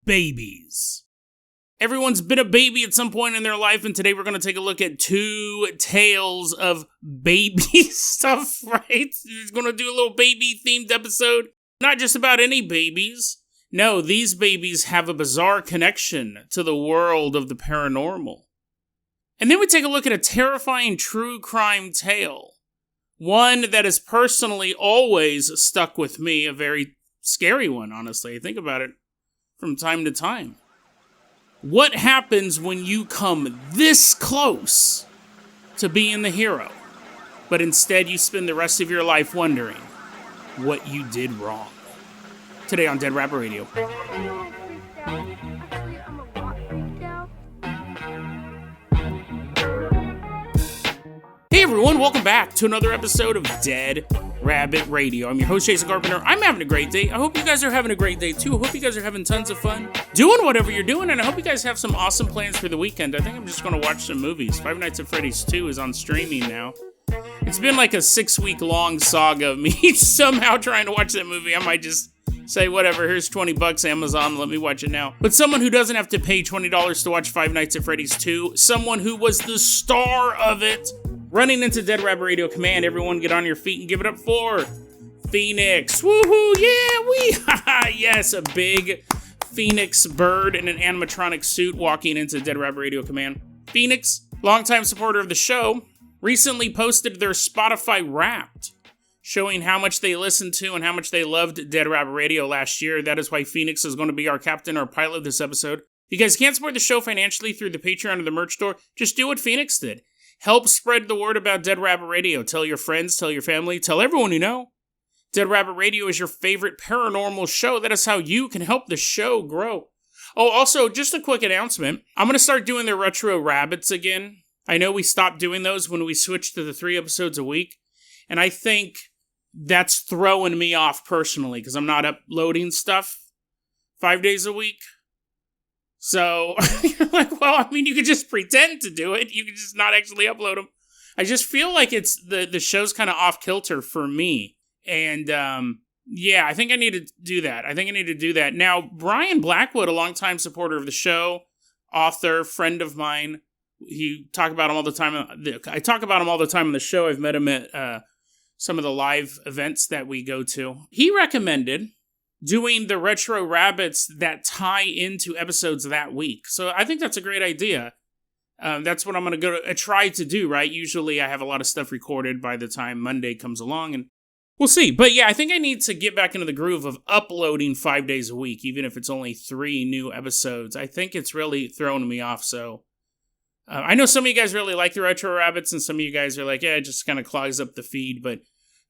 babies. Everyone's been a baby at some point in their life, and today we're going to take a look at two tales of baby stuff, right? We're going to do a little baby-themed episode. Not just about any babies. No, these babies have a bizarre connection to the world of the paranormal. And then we take a look at a terrifying true crime tale. One that has personally always stuck with me, a very scary one, honestly. I think about it from time to time. What happens when you come this close to being the hero, but instead you spend the rest of your life wondering what you did wrong? Today on Dead Rabbit Radio. Hey everyone, welcome back to another episode of Dead Rabbit Radio. I'm your host, Jason Carpenter. I'm having a great day. I hope you guys are having a great day too. I hope you guys are having tons of fun doing whatever you're doing, and I hope you guys have some awesome plans for the weekend. I think I'm just going to watch some movies. Five Nights at Freddy's 2 is on streaming now. It's been like a 6-week-long saga of me somehow trying to watch that movie. I might just say, whatever, here's $20, Amazon, let me watch it now. But someone who doesn't have to pay $20 to watch Five Nights at Freddy's 2, someone who was the star of it, running into Dead Rabbit Radio Command. Everyone get on your feet and give it up for Phoenix. Woohoo, yeah, yes, a big Phoenix bird in an animatronic suit walking into Dead Rabbit Radio Command. Phoenix, longtime supporter of the show, recently posted their Spotify Wrapped, showing how much they listened to and how much they loved Dead Rabbit Radio last year. That is why Phoenix is going to be our captain or pilot this episode. You guys can't support the show financially through the Patreon or the merch store. Just do what Phoenix did. Help spread the word about Dead Rabbit Radio. Tell your friends, tell your family, tell everyone you know. Dead Rabbit Radio is your favorite paranormal show. That is how you can help the show grow. Oh, also, just a quick announcement. I'm going to start doing the Retro Rabbits again. I know we stopped doing those when we switched to the 3 episodes a week. And I think that's throwing me off personally because I'm not uploading stuff 5 days a week. So, you're like, well, I mean, you could just pretend to do it. You could just not actually upload them. I just feel like it's the show's kind of off kilter for me. And, yeah, I think I need to do that. Now, Brian Blackwood, a longtime supporter of the show, author, friend of mine, I talk about him all the time on the show. I've met him at some of the live events that we go to. He recommended doing the Retro Rabbits that tie into episodes that week. So I think that's a great idea. That's what I'm going to try to do, right? Usually I have a lot of stuff recorded by the time Monday comes along, and we'll see. But yeah, I think I need to get back into the groove of uploading 5 days a week, even if it's only 3 new episodes. I think it's really throwing me off, so I know some of you guys really like the Retro Rabbits, and some of you guys are like, yeah, it just kind of clogs up the feed, but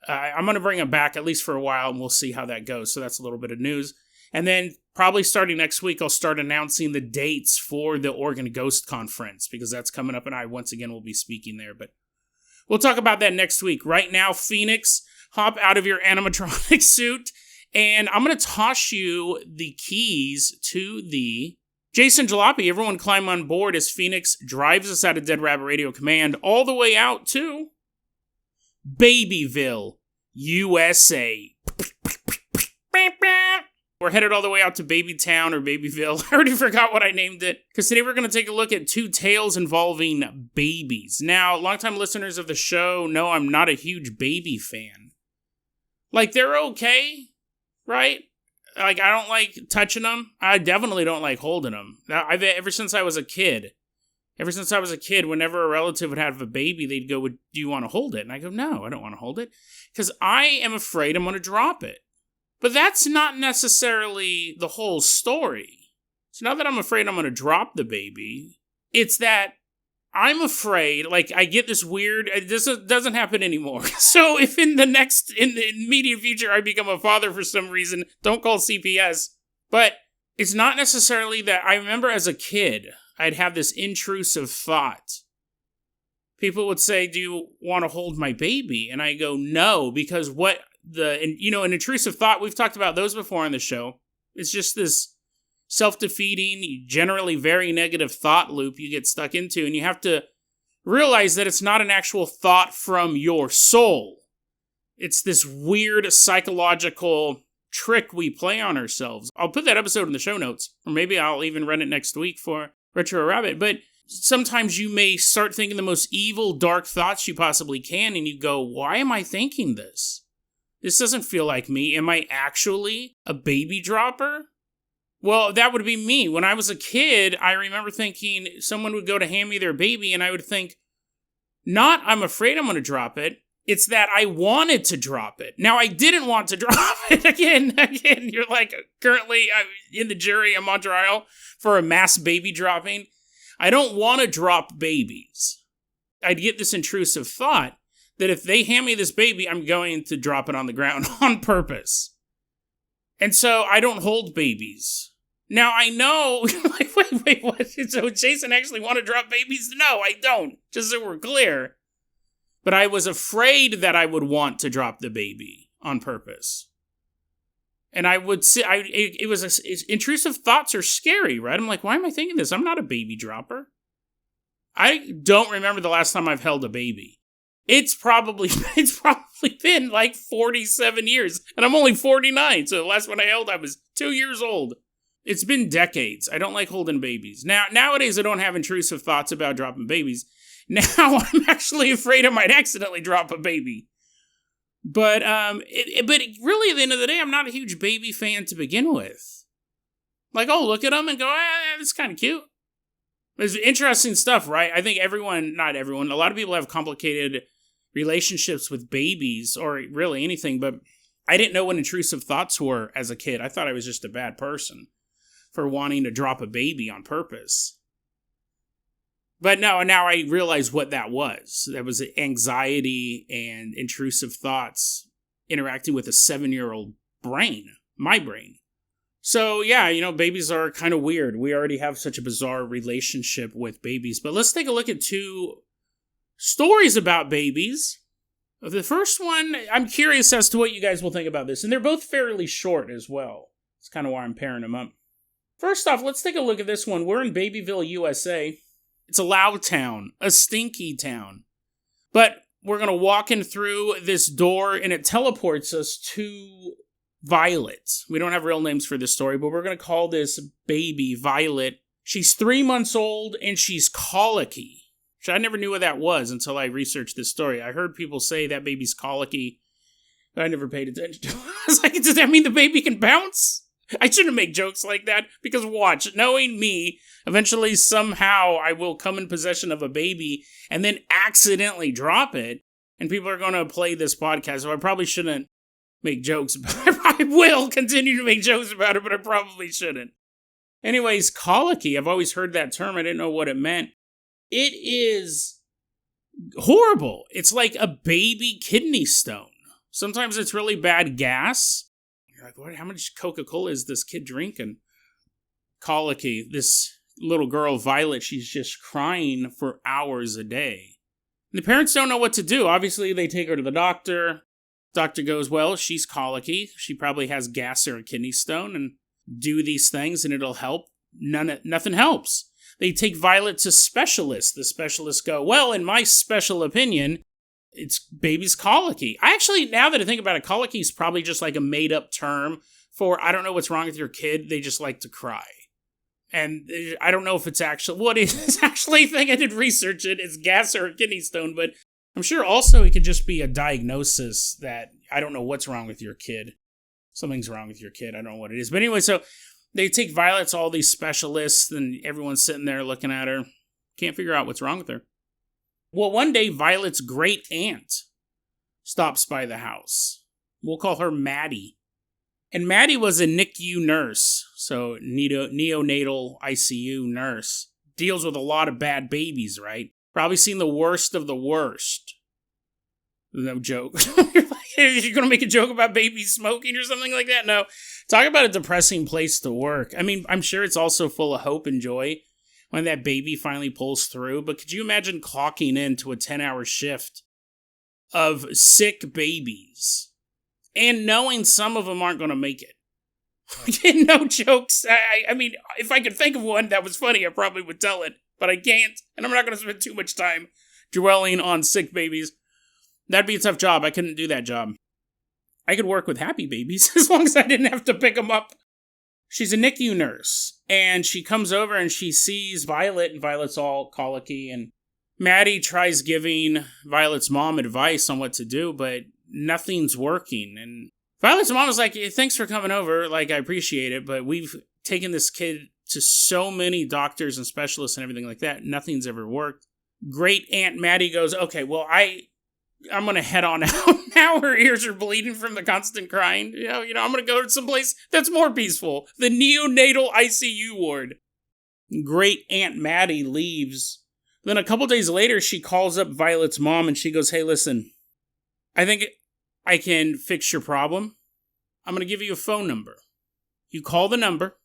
I'm going to bring them back at least for a while, and we'll see how that goes. So that's a little bit of news. And then probably starting next week, I'll start announcing the dates for the Oregon Ghost Conference, because that's coming up, and I once again will be speaking there. But we'll talk about that next week. Right now, Phoenix, hop out of your animatronic suit, and I'm going to toss you the keys to the Jason Jalopy. Everyone climb on board as Phoenix drives us out of Dead Rabbit Radio Command all the way out to Babyville, USA. We're headed all the way out to Babytown or Babyville. I already forgot what I named it. Because today we're going to take a look at 2 tales involving babies. Now, longtime listeners of the show know I'm not a huge baby fan. Like, they're okay, right? Like, I don't like touching them. I definitely don't like holding them. Ever since I was a kid, whenever a relative would have a baby, they'd go, do you want to hold it? And I go, no, I don't want to hold it. Because I am afraid I'm going to drop it. But that's not necessarily the whole story. It's not that I'm afraid I'm going to drop the baby. It's that I'm afraid, like, I get this weird, this doesn't happen anymore. So if in the immediate future I become a father for some reason, don't call CPS. But it's not necessarily that. I remember as a kid, I'd have this intrusive thought. People would say, do you want to hold my baby? And I go, no, because an intrusive thought, we've talked about those before on the show. It's just this self-defeating, generally very negative thought loop you get stuck into, and you have to realize that it's not an actual thought from your soul. It's this weird psychological trick we play on ourselves. I'll put that episode in the show notes, or maybe I'll even run it next week for Retro Rabbit. But sometimes you may start thinking the most evil, dark thoughts you possibly can, and you go, why am I thinking this? This doesn't feel like me. Am I actually a baby dropper? Well, that would be me. When I was a kid, I remember thinking someone would go to hand me their baby, and I would think, not I'm afraid I'm going to drop it. It's that I wanted to drop it. Now, I didn't want to drop it. Again, you're like, currently I'm in the jury, I'm on trial for a mass baby dropping. I don't want to drop babies. I'd get this intrusive thought that if they hand me this baby, I'm going to drop it on the ground on purpose. And so I don't hold babies. Now, I know, like, wait, what? So Jason actually want to drop babies? No, I don't, just so we're clear. But I was afraid that I would want to drop the baby on purpose. And I would say, intrusive thoughts are scary, right? I'm like, why am I thinking this? I'm not a baby dropper. I don't remember the last time I've held a baby. It's probably been like 47 years, and I'm only 49, so the last one I held, I was 2 years old. It's been decades. I don't like holding babies. Nowadays, I don't have intrusive thoughts about dropping babies. Now, I'm actually afraid I might accidentally drop a baby. But really, at the end of the day, I'm not a huge baby fan to begin with. Like, oh, look at them and go, that's kind of cute. It's interesting stuff, right? I think not everyone, a lot of people have complicated relationships with babies, or really anything, but I didn't know what intrusive thoughts were as a kid. I thought I was just a bad person for wanting to drop a baby on purpose. But now I realize what that was. That was anxiety and intrusive thoughts interacting with a 7-year-old brain, my brain. So yeah, babies are kind of weird. We already have such a bizarre relationship with babies. But let's take a look at 2 stories about babies. The first one, I'm curious as to what you guys will think about this. And they're both fairly short as well. It's kind of why I'm pairing them up. First off, let's take a look at this one. We're in Babyville, USA. It's a loud town, a stinky town. But we're going to walk in through this door, and it teleports us to Violet. We don't have real names for this story, but we're going to call this baby Violet. She's 3 months old, and she's colicky. Which I never knew what that was until I researched this story. I heard people say that baby's colicky, but I never paid attention to it. I was like, does that mean the baby can bounce? I shouldn't make jokes like that, because watch, knowing me, eventually somehow I will come in possession of a baby and then accidentally drop it, and people are going to play this podcast, so I probably shouldn't make jokes about it. I will continue to make jokes about it, but I probably shouldn't. Anyways, colicky, I've always heard that term, I didn't know what it meant. It is horrible. It's like a baby kidney stone. Sometimes it's really bad gas. You're like, what? How much Coca-Cola is this kid drinking? Colicky, this little girl, Violet, she's just crying for hours a day. And the parents don't know what to do. Obviously, they take her to the doctor. Doctor goes, well, she's colicky. She probably has gas or a kidney stone, and do these things and it'll help. Nothing helps. They take Violet to specialists. The specialists go, well, in my special opinion, it's baby's colicky. I actually, now that I think about it, colicky is probably just like a made-up term for, I don't know what's wrong with your kid, they just like to cry. And I don't know if it's actually, what is actually a thing, I did research it, it's gas or a kidney stone, but I'm sure also it could just be a diagnosis that, I don't know what's wrong with your kid. Something's wrong with your kid, I don't know what it is. But anyway, so they take Violet to all these specialists, and everyone's sitting there looking at her. Can't figure out what's wrong with her. Well, one day, Violet's great aunt stops by the house. We'll call her Maddie. And Maddie was a NICU nurse, so neonatal ICU nurse. Deals with a lot of bad babies, right? Probably seen the worst of the worst. No joke. You're going to make a joke about babies smoking or something like that? No. Talk about a depressing place to work. I mean, I'm sure it's also full of hope and joy when that baby finally pulls through. But could you imagine clocking into a 10-hour shift of sick babies and knowing some of them aren't going to make it? Again, no jokes. I mean, if I could think of one that was funny, I probably would tell it. But I can't. And I'm not going to spend too much time dwelling on sick babies. That'd be a tough job. I couldn't do that job. I could work with happy babies as long as I didn't have to pick them up. She's a NICU nurse, and she comes over and she sees Violet, and Violet's all colicky, and Maddie tries giving Violet's mom advice on what to do, but nothing's working. And Violet's mom is like, thanks for coming over, like, I appreciate it, but we've taken this kid to so many doctors and specialists and everything like that. Nothing's ever worked. Great Aunt Maddie goes, okay, well, I'm going to head on out now. Her ears are bleeding from the constant crying. You know, I'm going to go to someplace that's more peaceful. The neonatal ICU ward. Great Aunt Maddie leaves. Then a couple days later, she calls up Violet's mom and she goes, hey, listen, I think I can fix your problem. I'm going to give you a phone number. You call the number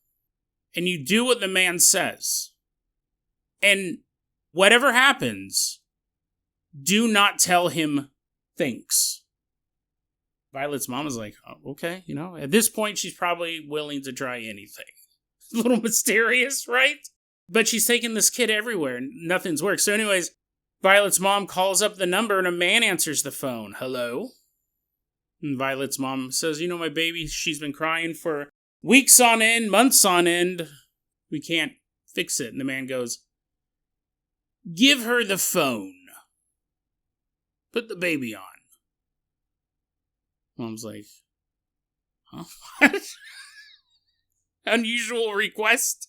and you do what the man says. And whatever happens, do not tell him thanks. Violet's mom is like, oh, okay, at this point, she's probably willing to try anything. A little mysterious, right? But she's taking this kid everywhere and nothing's worked. So anyways, Violet's mom calls up the number and a man answers the phone. Hello? And Violet's mom says, my baby, she's been crying for weeks on end, months on end. We can't fix it. And the man goes, give her the phone. Put the baby on. Mom's like, huh? What? Unusual request.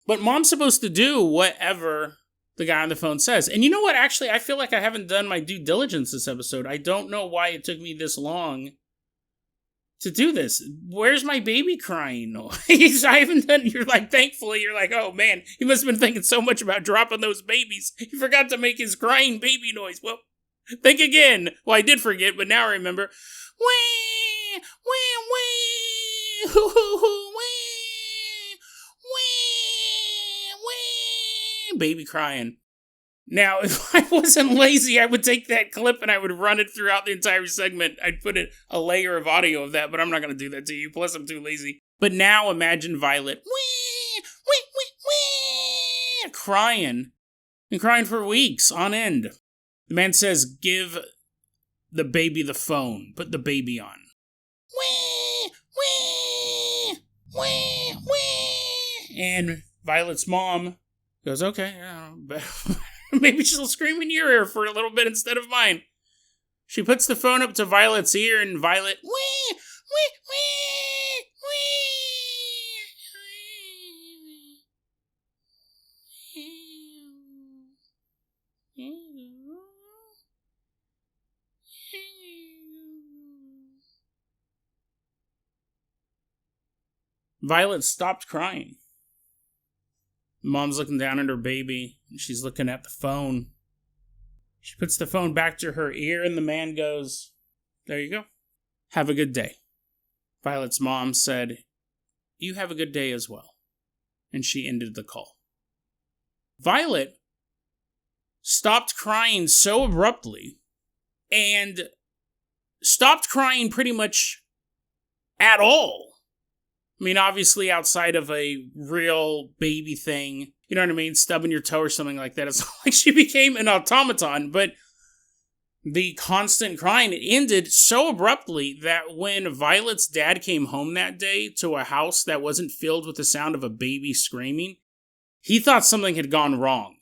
But mom's supposed to do whatever the guy on the phone says. And you know what? Actually, I feel like I haven't done my due diligence this episode. I don't know why it took me this long to do this. Where's my baby crying noise? I haven't done, thankfully, you're like, oh man, he must have been thinking so much about dropping those babies. He forgot to make his crying baby noise. Well, think again. Well, I did forget, but now I remember. Wee, wee, wee, hoo, hoo, hoo, wee, wee, wee. Baby crying. Now, if I wasn't lazy, I would take that clip and I would run it throughout the entire segment. I'd put a layer of audio of that, but I'm not going to do that to you. Plus, I'm too lazy. But now imagine Violet, wee, wee, wee, wee, crying. And crying for weeks on end. The man says, give the baby the phone. Put the baby on. Wee, wee, wee, wee. And Violet's mom goes, okay, maybe she'll scream in your ear for a little bit instead of mine. She puts the phone up to Violet's ear, and Violet, wee, wee, wee, wee. Violet stopped crying. Mom's looking down at her baby, and she's looking at the phone. She puts the phone back to her ear, and the man goes, there you go. Have a good day. Violet's mom said, you have a good day as well. And she ended the call. Violet stopped crying so abruptly, and stopped crying pretty much at all. I mean, obviously, outside of a real baby thing, you know what I mean? Stubbing your toe or something like that. It's not like she became an automaton, but the constant crying, it ended so abruptly that when Violet's dad came home that day to a house that wasn't filled with the sound of a baby screaming, he thought something had gone wrong.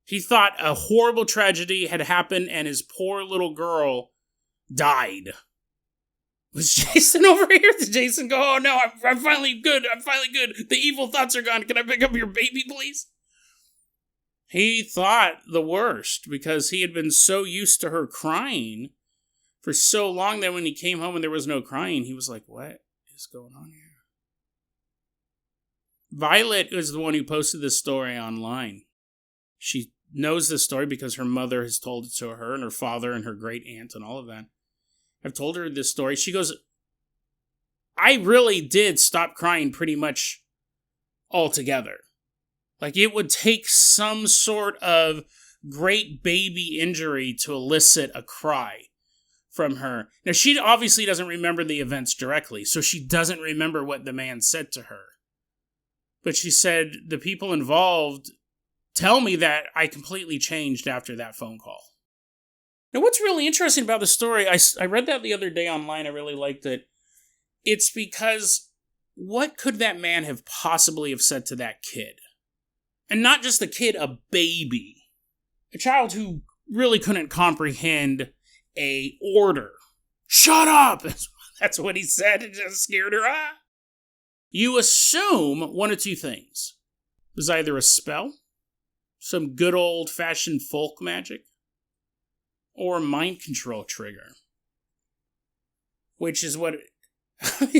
He thought a horrible tragedy had happened and his poor little girl died. Was Jason over here? Did Jason go, oh no, I'm finally good. I'm finally good. The evil thoughts are gone. Can I pick up your baby, please? He thought the worst because he had been so used to her crying for so long that when he came home and there was no crying, he was like, what is going on here? Violet was the one who posted this story online. She knows this story because her mother has told it to her and her father and her great aunt and all of that. I've told her this story. She goes, I really did stop crying pretty much altogether. Like, it would take some sort of great baby injury to elicit a cry from her. Now, she obviously doesn't remember the events directly, so she doesn't remember what the man said to her. But she said, the people involved tell me that I completely changed after that phone call. Now, what's really interesting about the story, I read that the other day online, I really liked it. It's because what could that man have possibly have said to that kid? And not just a kid, a baby. A child who really couldn't comprehend a order. Shut up! That's what he said. It just scared her. You assume one of two things. It was either a spell, some good old-fashioned folk magic, or a mind control trigger. Which is what...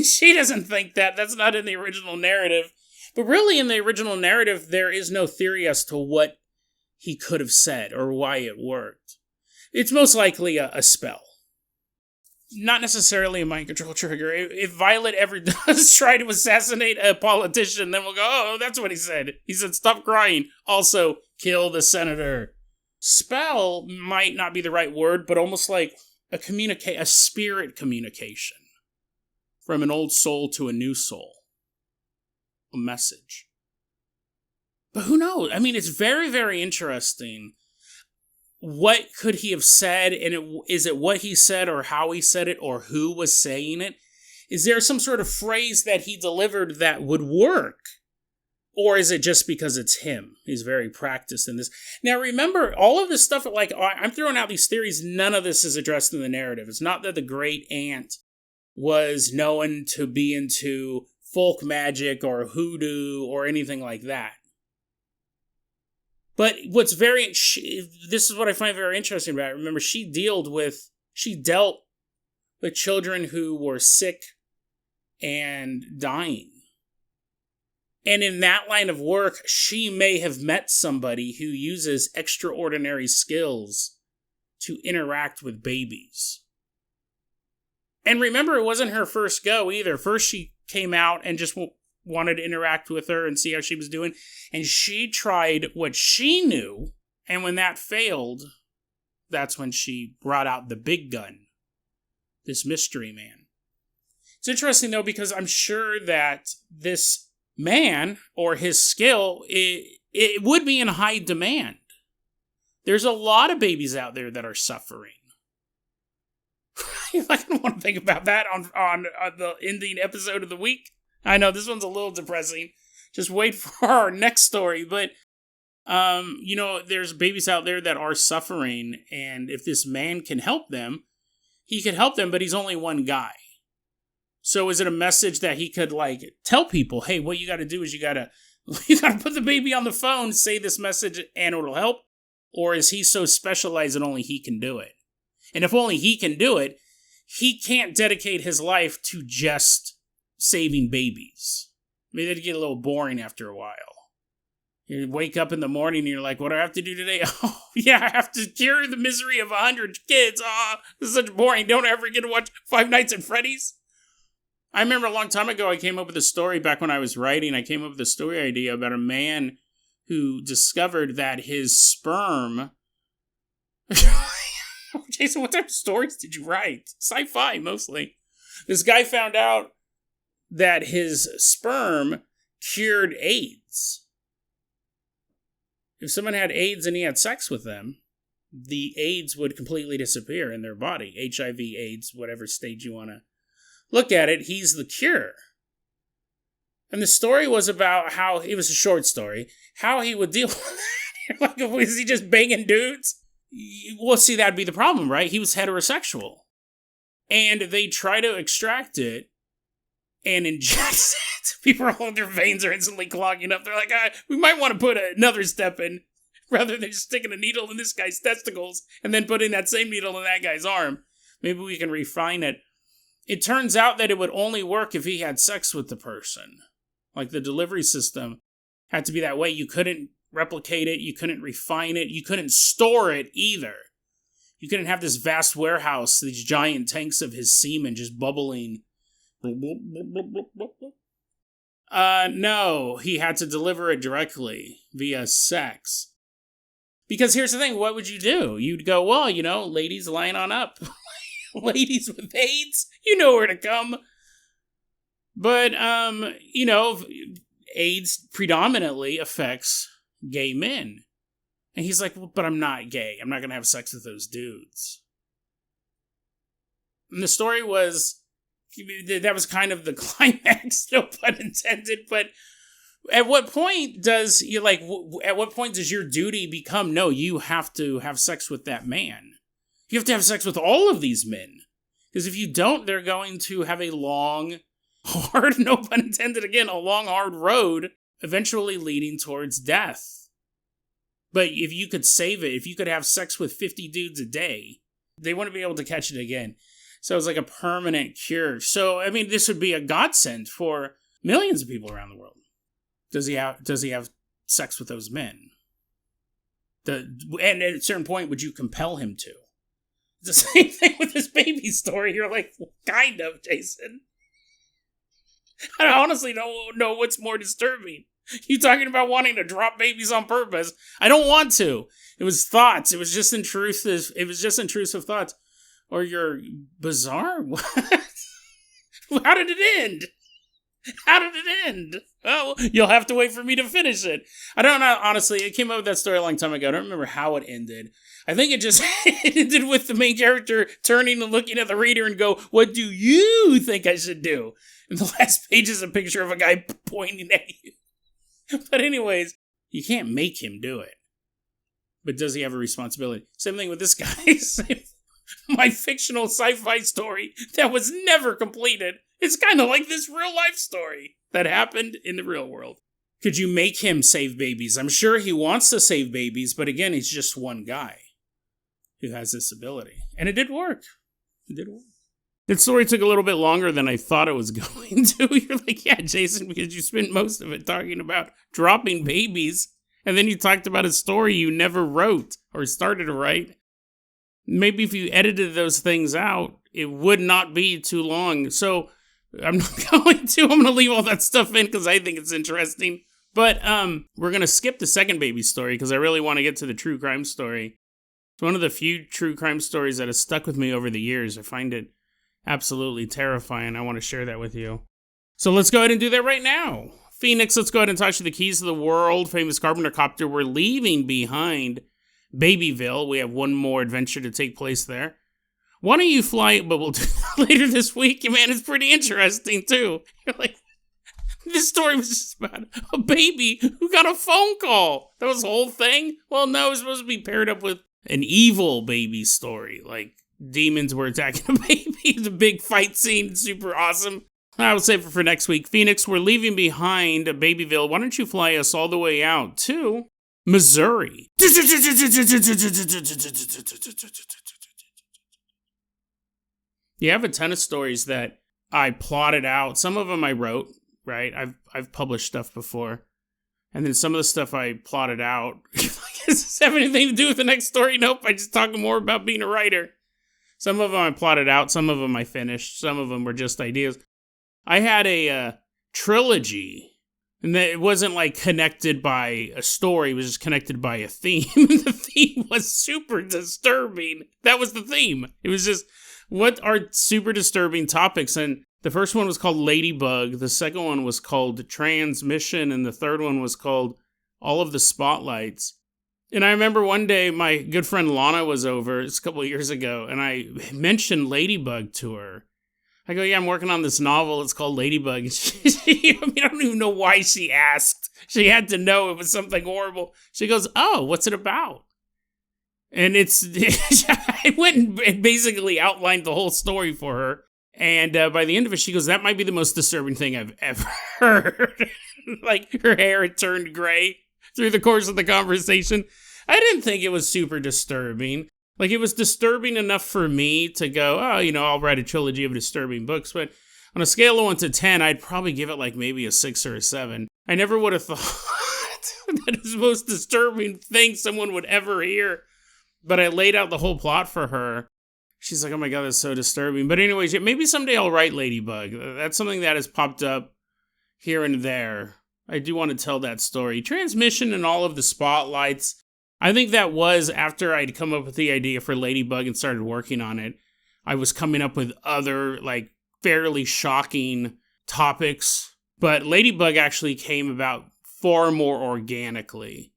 she doesn't think that. That's not in the original narrative. But really, in the original narrative, there is no theory as to what he could have said or why it worked. It's most likely a spell. Not necessarily a mind control trigger. If Violet ever does try to assassinate a politician, then we'll go, oh, that's what he said. He said, stop crying. Also, kill the senator. Spell might not be the right word, but almost like a spirit communication. From an old soul to a new soul. A message. But who knows? I mean, it's very, very interesting. What could he have said? And is it what he said or how he said it or who was saying it? Is there some sort of phrase that he delivered that would work? Or is it just because it's him? He's very practiced in this. Now, remember, all of this stuff, like, I'm throwing out these theories. None of this is addressed in the narrative. It's not that the great aunt was known to be into folk magic or hoodoo or anything like that. But this is what I find very interesting about it. Remember, she dealt with children who were sick and dying. And in that line of work, she may have met somebody who uses extraordinary skills to interact with babies. And remember, it wasn't her first go either. First, she came out and just wanted to interact with her and see how she was doing. And she tried what she knew. And when that failed, that's when she brought out the big gun. This mystery man. It's interesting, though, because I'm sure that this man, or his skill, it would be in high demand. There's a lot of babies out there that are suffering. I don't want to think about that on the ending episode of the week. I know this one's a little depressing. Just wait for our next story. But, there's babies out there that are suffering. And if this man can help them, he could help them, but he's only one guy. So is it a message that he could, tell people, hey, what you got to do is you got to put the baby on the phone, say this message, and it'll help? Or is he so specialized that only he can do it? And if only he can do it, he can't dedicate his life to just saving babies. Maybe that'd get a little boring after a while. You wake up in the morning and you're like, what do I have to do today? Oh, yeah, I have to cure the misery of 100 kids. This is such boring. Don't ever get to watch Five Nights at Freddy's. I remember a long time ago, I came up with a story back when I was writing. I came up with a story idea about a man who discovered that his sperm... Jason, what type of stories did you write? Sci-fi, mostly. This guy found out that his sperm cured AIDS. If someone had AIDS and he had sex with them, the AIDS would completely disappear in their body. HIV, AIDS, whatever stage you want to look at it, he's the cure. And the story was about how, it was a short story, how he would deal with it. Was he just banging dudes? Well, see, that'd be the problem, right? He was heterosexual. And they try to extract it and inject it. People are all, their veins are instantly clogging up. They're like, we might want to put another step in rather than just sticking a needle in this guy's testicles and then putting that same needle in that guy's arm. Maybe we can refine it. It turns out that it would only work if he had sex with the person. Like the delivery system had to be that way. You couldn't replicate it. You couldn't refine it. You couldn't store it either. You couldn't have this vast warehouse, these giant tanks of his semen just bubbling. No, he had to deliver it directly via sex. Because here's the thing, what would you do? You'd go, well, ladies line on up. Ladies with AIDS, you know where to come. But, AIDS predominantly affects gay men. And he's like, well, but I'm not gay. I'm not going to have sex with those dudes. And the story was, that was kind of the climax, no pun intended, but at what point does your duty become, no, you have to have sex with that man? You have to have sex with all of these men. Because if you don't, they're going to have a long, hard, no pun intended again, a long, hard road, eventually leading towards death. But if you could save it, if you could have sex with 50 dudes a day, they wouldn't be able to catch it again. So it's like a permanent cure. So, I mean, this would be a godsend for millions of people around the world. Does he have sex with those men? And at a certain point, would you compel him to? It's the same thing with this baby story. You're like, well, kind of, Jason. I honestly don't know what's more disturbing. You talking about wanting to drop babies on purpose. I don't want to. It was thoughts. It was just intrusive thoughts. Or your bizarre? What? How did it end? Oh, you'll have to wait for me to finish it. I don't know, honestly. It came up with that story a long time ago. I don't remember how it ended. I think it just it ended with the main character turning and looking at the reader and go, what do you think I should do? And the last page is a picture of a guy pointing at you. But anyways, you can't make him do it. But does he have a responsibility? Same thing with this guy. My fictional sci-fi story that was never completed. It's kind of like this real life story that happened in the real world. Could you make him save babies? I'm sure he wants to save babies, but again, he's just one guy who has this ability. And it did work. That story took a little bit longer than I thought it was going to. You're like, yeah, Jason, because you spent most of it talking about dropping babies. And then you talked about a story you never wrote or started to write. Maybe if you edited those things out, it would not be too long. So I'm not going to. I'm going to leave all that stuff in because I think it's interesting. But we're going to skip the second baby story because I really want to get to the true crime story. It's one of the few true crime stories that has stuck with me over the years. I find it absolutely terrifying. I want to share that with you. So let's go ahead and do that right now. Phoenix, let's go ahead and touch the keys to the world. Famous Carpenter Copter. We're leaving behind Babyville. We have one more adventure to take place there. Why don't you fly, but we'll do that later this week. Man, it's pretty interesting, too. You're like, this story was just about a baby who got a phone call. That was the whole thing? Well, no, it was supposed to be paired up with an evil baby story. Like, demons were attacking a baby. It's a big fight scene. Super awesome. I will save it for next week. Phoenix, we're leaving behind Babyville. Why don't you fly us all the way out to Missouri? You have a ton of stories that I plotted out. Some of them I wrote, right? I've published stuff before. And then some of the stuff I plotted out. Does this have anything to do with the next story? Nope, I just talking more about being a writer. Some of them I plotted out. Some of them I finished. Some of them were just ideas. I had a trilogy. And it wasn't like connected by a story. It was just connected by a theme. The theme was super disturbing. That was the theme. It was just, what are super disturbing topics? And the first one was called Ladybug. The second one was called Transmission. And the third one was called All of the Spotlights. And I remember one day my good friend Lana was over, it's a couple of years ago, and I mentioned Ladybug to her. I go, yeah, I'm working on this novel. It's called Ladybug. I don't even know why she asked. She had to know it was something horrible. She goes, oh, what's it about? And I went and basically outlined the whole story for her. And by the end of it, she goes, that might be the most disturbing thing I've ever heard. Like, her hair had turned gray through the course of the conversation. I didn't think it was super disturbing. Like, it was disturbing enough for me to go, oh, I'll write a trilogy of disturbing books. But on a scale of 1 to 10, I'd probably give it like maybe a 6 or a 7. I never would have thought that it was the most disturbing thing someone would ever hear. But I laid out the whole plot for her. She's like, oh my God, that's so disturbing. But anyways, maybe someday I'll write Ladybug. That's something that has popped up here and there. I do want to tell that story. Transmission and All of the Spotlights. I think that was after I'd come up with the idea for Ladybug and started working on it. I was coming up with other, like, fairly shocking topics. But Ladybug actually came about far more organically.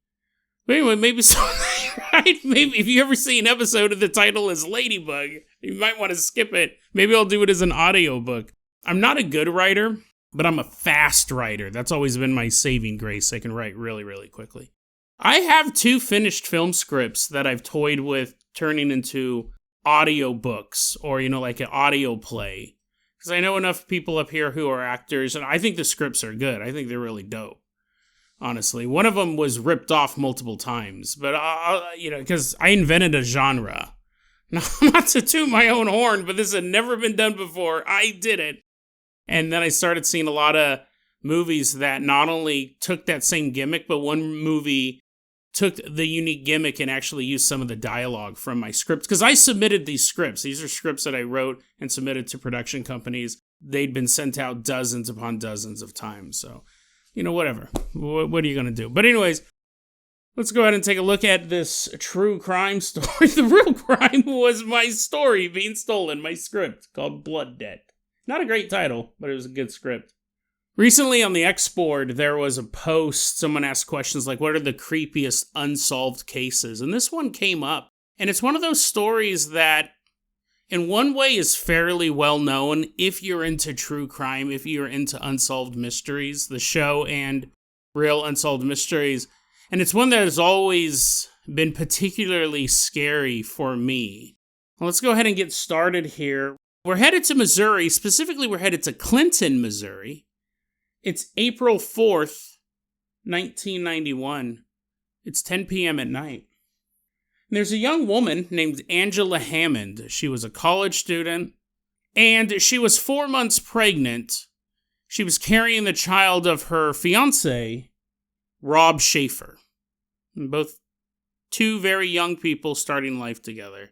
But anyway, maybe someday Right? Maybe if you ever see an episode of the title is Ladybug, you might want to skip it. Maybe I'll do it as an audiobook. I'm not a good writer, but I'm a fast writer. That's always been my saving grace. I can write really, really quickly. I have 2 finished film scripts that I've toyed with turning into audiobooks or, like an audio play. Because I know enough people up here who are actors, and I think the scripts are good. I think they're really dope, honestly. One of them was ripped off multiple times, but, because I invented a genre. Now, not to toot my own horn, but this had never been done before. I did it. And then I started seeing a lot of movies that not only took that same gimmick, but one movie took the unique gimmick and actually used some of the dialogue from my scripts. Because I submitted these scripts. These are scripts that I wrote and submitted to production companies. They'd been sent out dozens upon dozens of times. So, whatever. What are you going to do? But anyways, let's go ahead and take a look at this true crime story. The real crime was my story being stolen, my script called Blood Debt. Not a great title, but it was a good script. Recently on the X board, there was a post. Someone asked questions like, what are the creepiest unsolved cases? And this one came up. And it's one of those stories that, in one way, is fairly well known if you're into true crime, if you're into unsolved mysteries, the show and real unsolved mysteries. And it's one that has always been particularly scary for me. Well, let's go ahead and get started here. We're headed to Missouri. Specifically, we're headed to Clinton, Missouri. It's April 4th, 1991. It's 10 p.m. at night. And there's a young woman named Angela Hammond. She was a college student, and she was 4 months pregnant. She was carrying the child of her fiancé, Rob Schaefer. And both 2 very young people starting life together.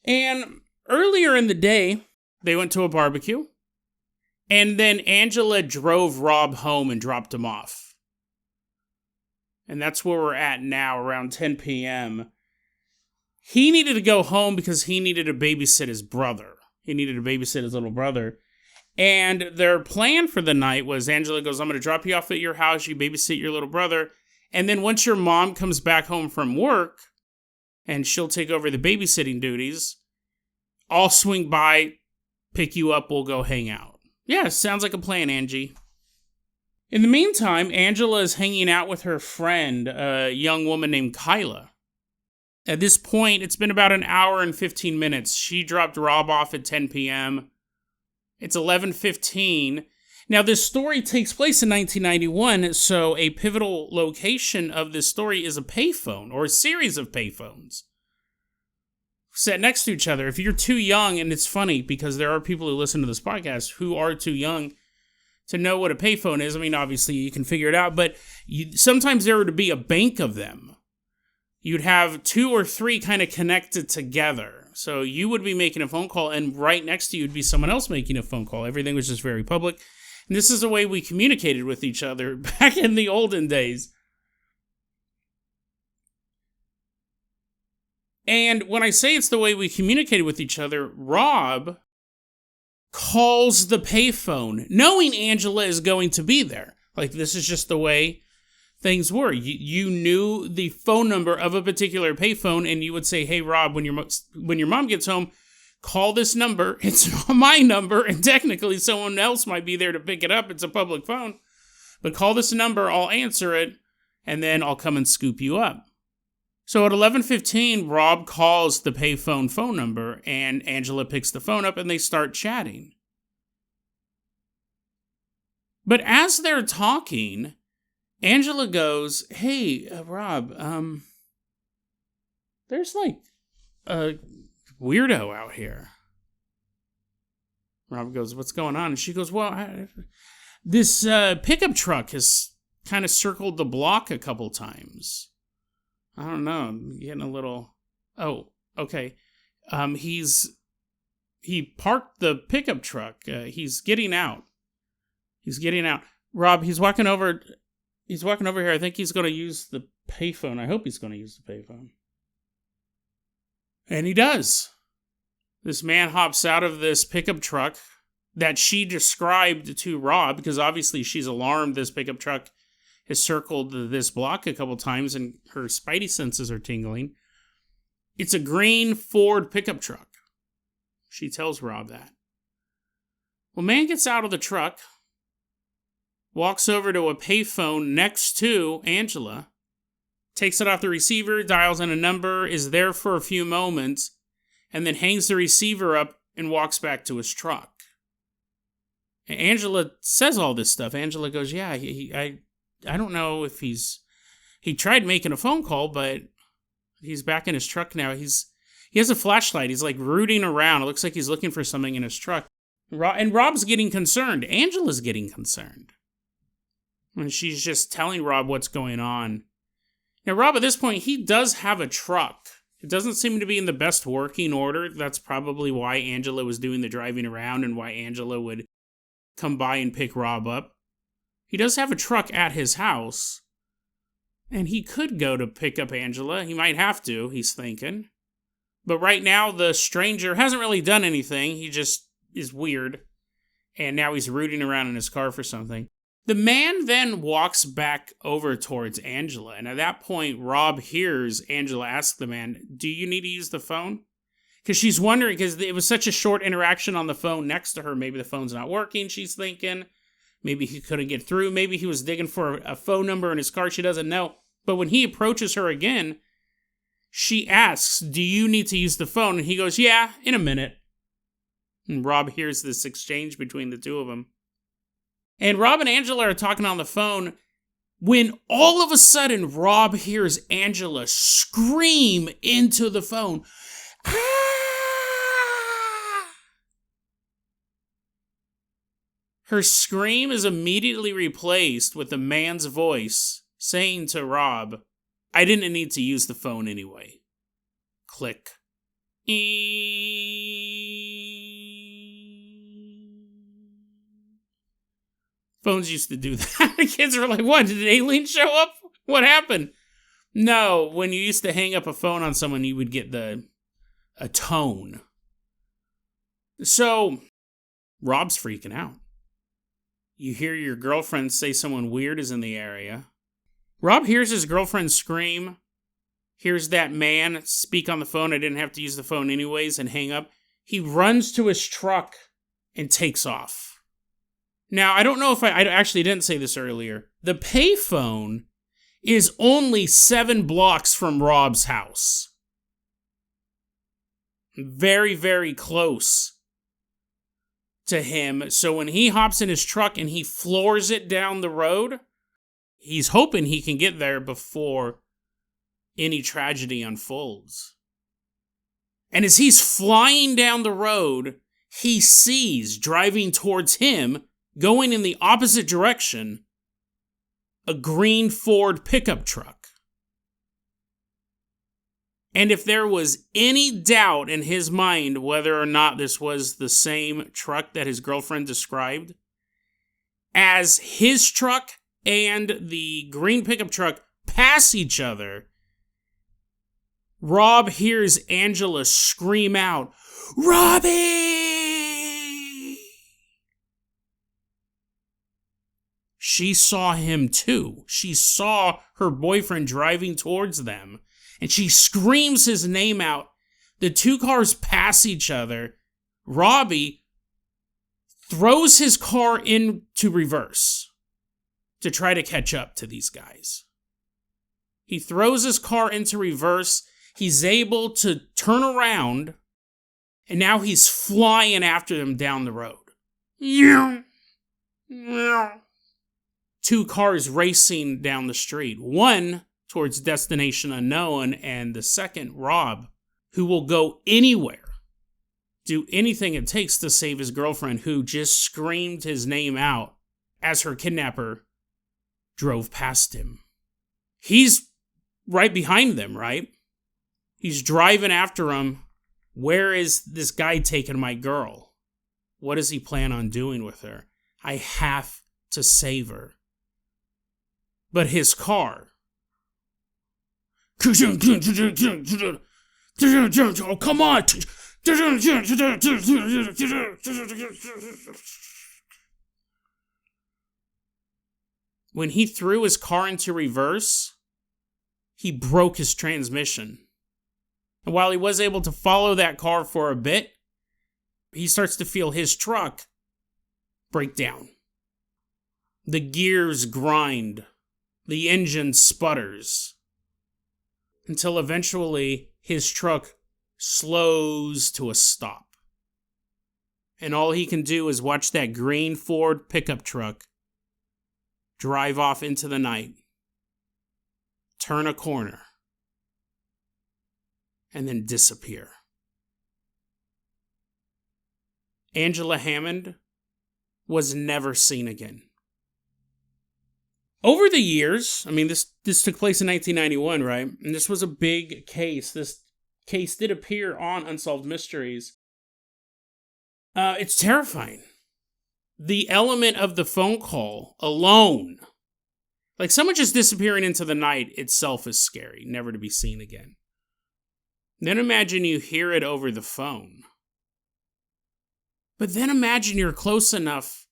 And earlier in the day, they went to a barbecue. And then Angela drove Rob home and dropped him off. And that's where we're at now, around 10 p.m. He needed to go home because he needed to babysit his brother. He needed to babysit his little brother. And their plan for the night was Angela goes, I'm going to drop you off at your house. You babysit your little brother. And then once your mom comes back home from work, and she'll take over the babysitting duties, I'll swing by, pick you up, we'll go hang out. Yeah, sounds like a plan, Angie. In the meantime, Angela is hanging out with her friend, a young woman named Kyla. At this point, it's been about an hour and 15 minutes. She dropped Rob off at 10 p.m. It's 11:15. Now, this story takes place in 1991, so a pivotal location of this story is a payphone, or a series of payphones set next to each other. If you're too young, and it's funny because there are people who listen to this podcast who are too young to know what a payphone is. I mean, obviously you can figure it out, but sometimes there would be a bank of them. You'd have 2 or 3 kind of connected together. So you would be making a phone call, and right next to you would be someone else making a phone call. Everything was just very public. And this is the way we communicated with each other back in the olden days. And when I say it's the way we communicated with each other, Rob calls the payphone, knowing Angela is going to be there. Like, this is just the way things were. You knew the phone number of a particular payphone, and you would say, hey, Rob, when your mom gets home, call this number. It's not my number, and technically someone else might be there to pick it up. It's a public phone. But call this number, I'll answer it, and then I'll come and scoop you up. So at 11:15, Rob calls the payphone phone number, and Angela picks the phone up, and they start chatting. But as they're talking, Angela goes, hey, Rob, there's like a weirdo out here. Rob goes, what's going on? And she goes, well, this pickup truck has kind of circled the block a couple times. I don't know. I'm getting a little... Oh, okay. He parked the pickup truck. He's getting out. Rob, he's walking over here. I think he's going to use the payphone. I hope he's going to use the payphone. And he does. This man hops out of this pickup truck that she described to Rob, because obviously she's alarmed this pickup truck has circled this block a couple times and her spidey senses are tingling. It's a green Ford pickup truck. She tells Rob that. Well, man gets out of the truck, walks over to a payphone next to Angela, takes it off the receiver, dials in a number, is there for a few moments, and then hangs the receiver up and walks back to his truck. And Angela says all this stuff. Angela goes, yeah, I don't know if he tried making a phone call, but he's back in his truck now. He has a flashlight. He's like rooting around. It looks like he's looking for something in his truck. And Rob's getting concerned. Angela's getting concerned. And she's just telling Rob what's going on. Now, Rob, at this point, he does have a truck. It doesn't seem to be in the best working order. That's probably why Angela was doing the driving around and why Angela would come by and pick Rob up. He does have a truck at his house. And he could go to pick up Angela. He might have to, he's thinking. But right now, the stranger hasn't really done anything. He just is weird. And now he's rooting around in his car for something. The man then walks back over towards Angela. And at that point, Rob hears Angela ask the man, do you need to use the phone? Because she's wondering, because it was such a short interaction on the phone next to her. Maybe the phone's not working, she's thinking. Maybe he couldn't get through. Maybe he was digging for a phone number in his car. She doesn't know. But when he approaches her again, she asks, do you need to use the phone? And he goes, yeah, in a minute. And Rob hears this exchange between the two of them. And Rob and Angela are talking on the phone when all of a sudden Rob hears Angela scream into the phone. Ah! Her scream is immediately replaced with a man's voice saying to Rob, I didn't need to use the phone anyway. Click. Phones used to do that. The kids were like, what? Did an alien show up? What happened? No, when you used to hang up a phone on someone, you would get a tone. So, Rob's freaking out. You hear your girlfriend say someone weird is in the area. Rob hears his girlfriend scream, hears that man speak on the phone, I didn't have to use the phone anyways, and hang up. He runs to his truck and takes off. Now, I don't know if I actually didn't say this earlier. The payphone is only 7 blocks from Rob's house. Very, very close to him. So when he hops in his truck and he floors it down the road, he's hoping he can get there before any tragedy unfolds. And as he's flying down the road, he sees, driving towards him, going in the opposite direction, a green Ford pickup truck. And if there was any doubt in his mind whether or not this was the same truck that his girlfriend described, as his truck and the green pickup truck pass each other, Rob hears Angela scream out, Robbie! She saw him too. She saw her boyfriend driving towards them, and she screams his name out. The two cars pass each other. Robbie throws his car into reverse to try to catch up to these guys. He throws his car into reverse. He's able to turn around, and now he's flying after them down the road. Two cars racing down the street. One towards destination unknown, and the second, Rob, who will go anywhere, do anything it takes to save his girlfriend, who just screamed his name out as her kidnapper drove past him. He's right behind them, right? He's driving after him. Where is this guy taking my girl? What does he plan on doing with her? I have to save her. But his car. Oh, come on! when he threw his car into reverse, he broke his transmission. And while he was able to follow that car for a bit, he starts to feel his truck break down. The gears grind. The engine sputters. Until eventually his truck slows to a stop. And all he can do is watch that green Ford pickup truck drive off into the night, turn a corner, and then disappear. Angela Hammond was never seen again. Over the years, I mean, this took place in 1991, right? And this was a big case. This case did appear on Unsolved Mysteries. It's terrifying. The element of the phone call alone, like someone just disappearing into the night itself is scary, never to be seen again. Then imagine you hear it over the phone. But then imagine you're close enough,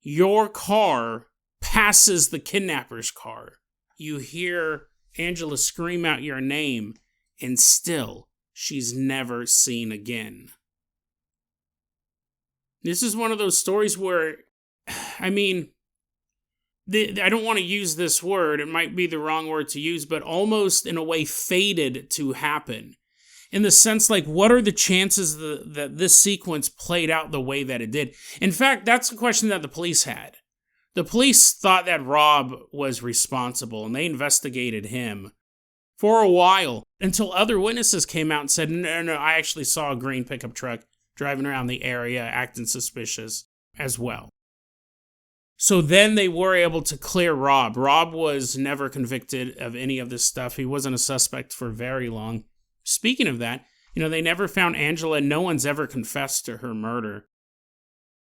your car passes the kidnapper's car. You hear Angela scream out your name, and still, she's never seen again. This is one of those stories where, I mean, I don't want to use this word, it might be the wrong word to use, but almost in a way fated to happen. In the sense, like, what are the chances that this sequence played out the way that it did? In fact, that's a question that the police had. The police thought that Rob was responsible, and they investigated him for a while until other witnesses came out and said, no, I actually saw a green pickup truck driving around the area, acting suspicious as well. So then they were able to clear Rob. Rob was never convicted of any of this stuff. He wasn't a suspect for very long. Speaking of that, they never found Angela. No one's ever confessed to her murder.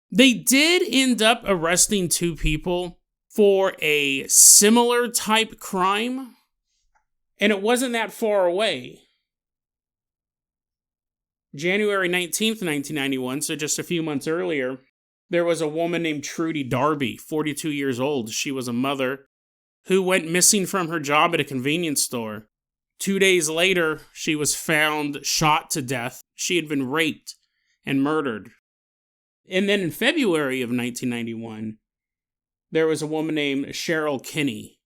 They did end up arresting 2 people for a similar type crime, and it wasn't that far away. January 19th, 1991, so just a few months earlier, there was a woman named Trudy Darby, 42 years old. She was a mother who went missing from her job at a convenience store. 2 days later, she was found shot to death. She had been raped and murdered. And then in February of 1991, there was a woman named Cheryl Kinney,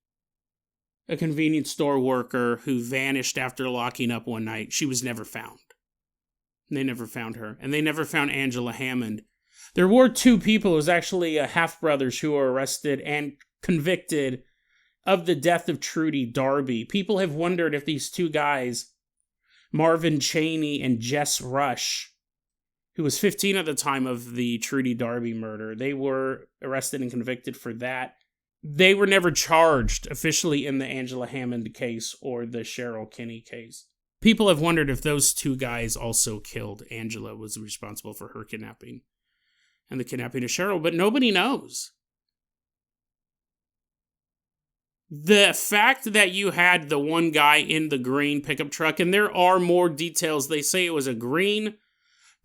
a convenience store worker who vanished after locking up one night. She was never found. They never found her. And they never found Angela Hammond. There were 2 people, it was actually half-brothers, who were arrested and convicted of the death of Trudy Darby. People have wondered if these 2 guys, Marvin Chaney and Jess Rush, who was 15 at the time of the Trudy Darby murder, they were arrested and convicted for that. They were never charged officially in the Angela Hammond case or the Cheryl Kinney case. People have wondered if those 2 guys also killed Angela, was responsible for her kidnapping and the kidnapping of Cheryl, but nobody knows. The fact that you had the one guy in the green pickup truck, and there are more details. They say it was a green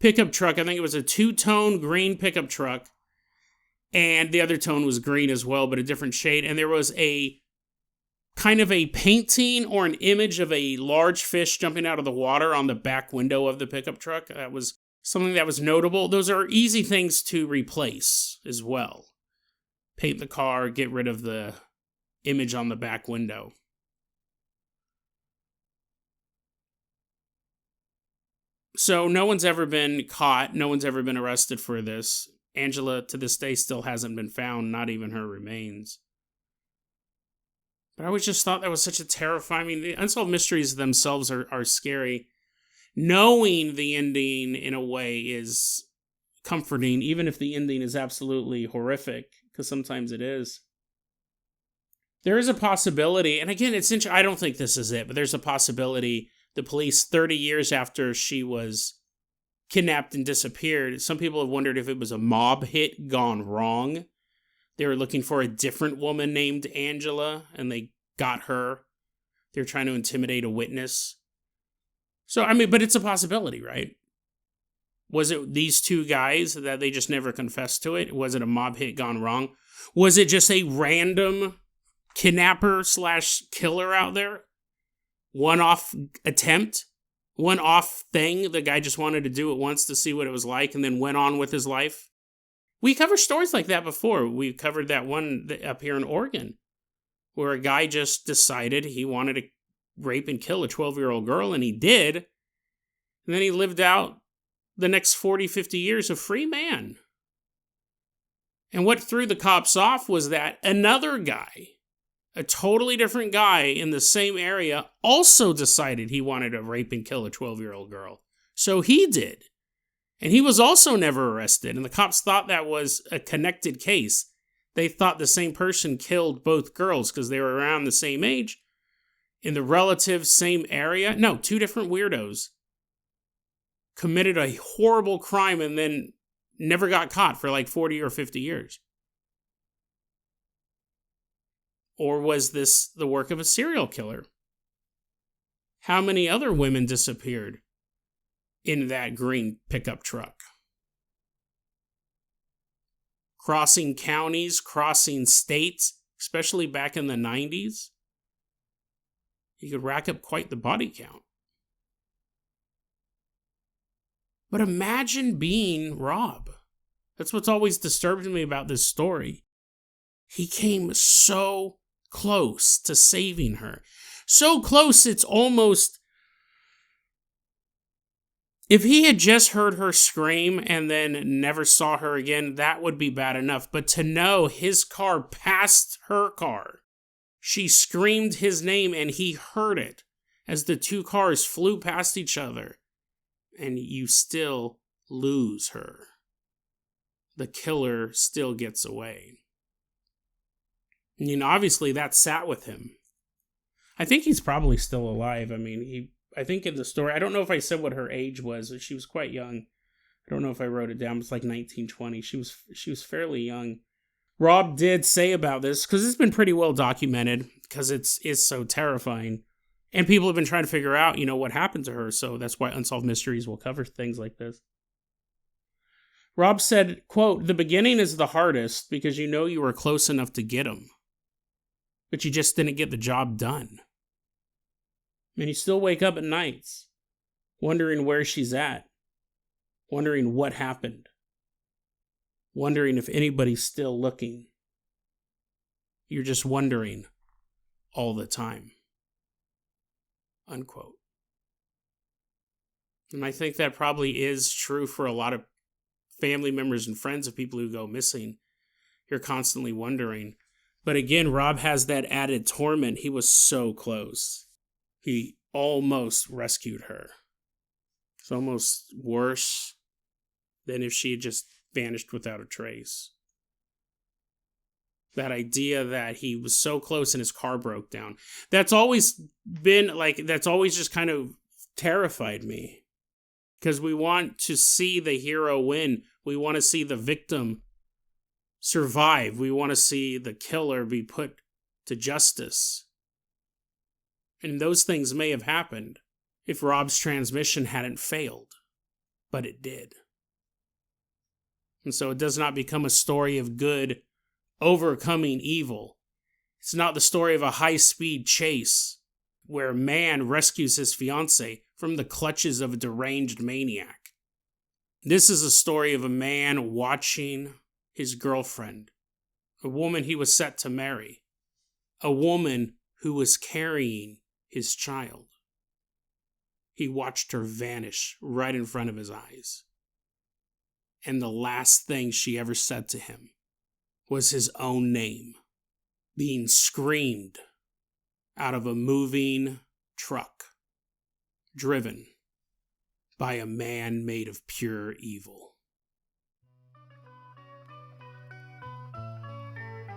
pickup truck. I think it was a 2-tone green pickup truck, and the other tone was green as well, but a different shade. And there was a kind of a painting or an image of a large fish jumping out of the water on the back window of the pickup truck. That was something that was notable. Those are easy things to replace as well. Paint the car, get rid of the image on the back window. So no one's ever been caught. No one's ever been arrested for this. Angela, to this day, still hasn't been found, not even her remains. But I always just thought that was such a terrifying... I mean, the Unsolved Mysteries themselves are scary. Knowing the ending, in a way, is comforting, even if the ending is absolutely horrific, because sometimes it is. There is a possibility, and again, it's I don't think this is it, but there's a possibility the police, 30 years after she was kidnapped and disappeared, some people have wondered if it was a mob hit gone wrong. They were looking for a different woman named Angela, and they got her. They were trying to intimidate a witness. So, I mean, but it's a possibility, right? Was it these 2 guys that they just never confessed to it? Was it a mob hit gone wrong? Was it just a random kidnapper / killer out there? One-off attempt? One-off thing? The guy just wanted to do it once to see what it was like and then went on with his life? We covered stories like that before. We covered that one up here in Oregon where a guy just decided he wanted to rape and kill a 12-year-old girl, and he did. And then he lived out the next 40, 50 years a free man. And what threw the cops off was that another guy, a totally different guy in the same area, also decided he wanted to rape and kill a 12-year-old girl. So he did. And he was also never arrested. And the cops thought that was a connected case. They thought the same person killed both girls because they were around the same age, in the relative same area. No, two different weirdos committed a horrible crime and then never got caught for like 40 or 50 years. Or was this the work of a serial killer? How many other women disappeared in that green pickup truck? Crossing counties, crossing states, especially back in the 90s. You could rack up quite the body count. But imagine being Rob. That's what's always disturbed me about this story. He came so close to saving her. So close, it's almost... If he had just heard her scream and then never saw her again, that would be bad enough. But to know his car passed her car, she screamed his name and he heard it as the two cars flew past each other, and you still lose her. The killer still gets away. Obviously that sat with him. I think he's probably still alive. I think in the story, I don't know if I said what her age was. She was quite young. I don't know if I wrote it down. It's like 1920. She was fairly young. Rob did say about this, because it's been pretty well documented, because it's so terrifying. And people have been trying to figure out, what happened to her. So that's why Unsolved Mysteries will cover things like this. Rob said, quote, "The beginning is the hardest because you were close enough to get him, but you just didn't get the job done. And you still wake up at nights, wondering where she's at, wondering what happened, wondering if anybody's still looking. You're just wondering all the time." Unquote. And I think that probably is true for a lot of family members and friends of people who go missing. You're constantly wondering. But again, Rob has that added torment. He was so close. He almost rescued her. It's almost worse than if she had just vanished without a trace. That idea that he was so close and his car broke down. That's always been that's always just kind of terrified me. Because we want to see the hero win. We want to see the victim survive. We want to see the killer be put to justice. And those things may have happened if Rob's transmission hadn't failed. But it did. And so it does not become a story of good overcoming evil. It's not the story of a high-speed chase where a man rescues his fiancée from the clutches of a deranged maniac. This is a story of a man watching his girlfriend, a woman he was set to marry, a woman who was carrying his child. He watched her vanish right in front of his eyes. And the last thing she ever said to him was his own name being screamed out of a moving truck driven by a man made of pure evil.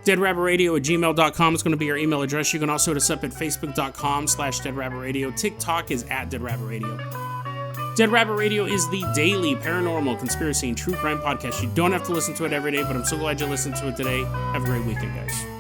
DeadRabbitRadio@gmail.com is going to be our email address. You can also hit us up at Facebook.com/DeadRabbitRadio. TikTok is @DeadRabbitRadio. Dead Rabbit Radio is the daily paranormal, conspiracy, and true crime podcast. You don't have to listen to it every day, but I'm so glad you listened to it today. Have a great weekend, guys.